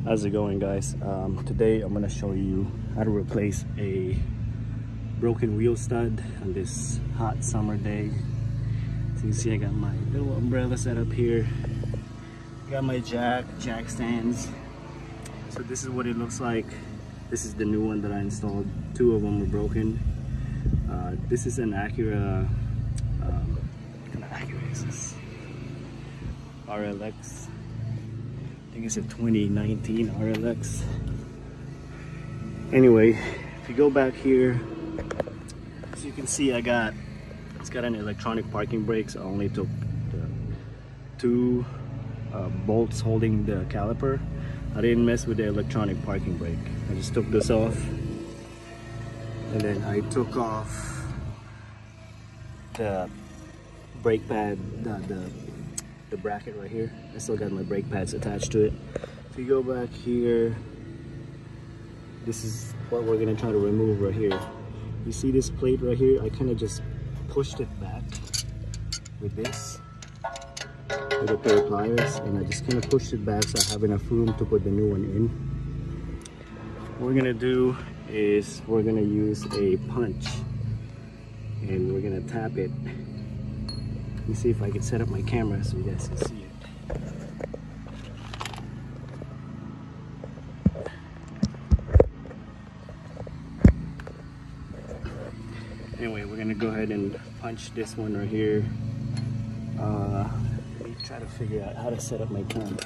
How's it going, guys? Today I'm gonna show you how to replace a broken wheel stud on this hot summer day. So you can see I got my little umbrella set up here, got my jack stands. So this is what it looks like. This is the new one that I installed. Two of them were broken. This is an Acura RLX. I think it's a 2019 RLX. Anyway, if you go back here, as you can see, it's got an electronic parking brake. So I only took the two bolts holding the caliper. I didn't mess with the electronic parking brake. I just took this off, and then I took off the brake pad, the bracket right here. I still got my brake pads attached to it. If you go back here, this is what we're gonna try to remove right here. You see this plate right here? I kind of just pushed it back with this, with a pair of pliers, and I just kind of pushed it back so I have enough room to put the new one in. What we're gonna do is we're gonna use a punch, and we're gonna tap it. Let me see if I can set up my camera so you guys can see it. Anyway, we're gonna go ahead and punch this one right here. Let me try to figure out how to set up my camera.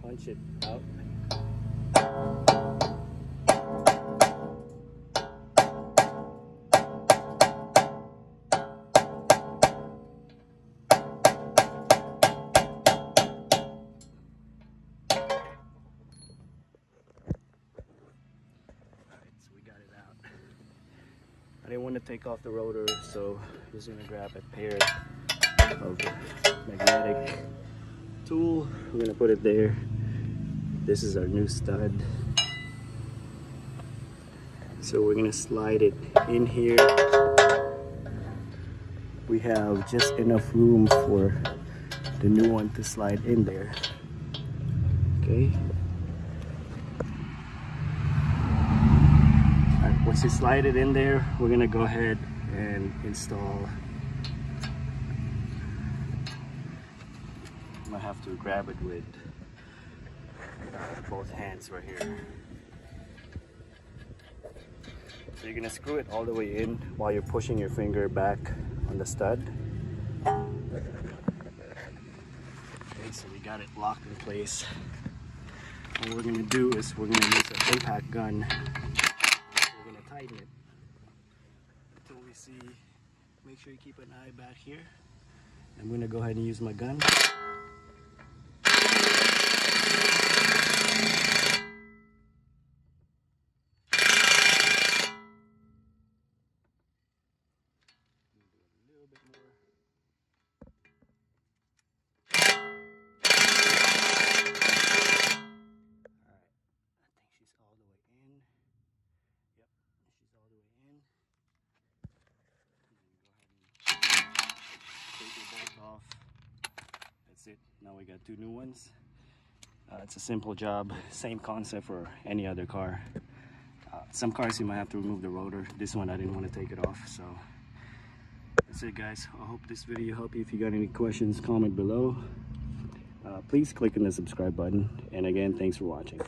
Punch it out. So we got it out. I didn't want to take off the rotor, so I'm just gonna grab a pair of magnetic tool. We're gonna put it there. This is our new stud. So we're gonna slide it in here. We have just enough room for the new one to slide in there. Okay. Alright, once you slide it in there, we're gonna go ahead and install. I have to grab it with both hands right here. So you're gonna screw it all the way in while you're pushing your finger back on the stud. Okay, so we got it locked in place. What we're gonna do is we're gonna use an impact gun. We're gonna tighten it until we see. Make sure you keep an eye back here. I'm gonna go ahead and use my gun. Off. That's it. Now we got two new ones. It's a simple job. Same concept for any other car. Some cars you might have to remove the rotor. This one I didn't want to take it off. So that's it, guys. I hope this video helped you. If you got any questions, comment below. Please click on the subscribe button. And again, thanks for watching.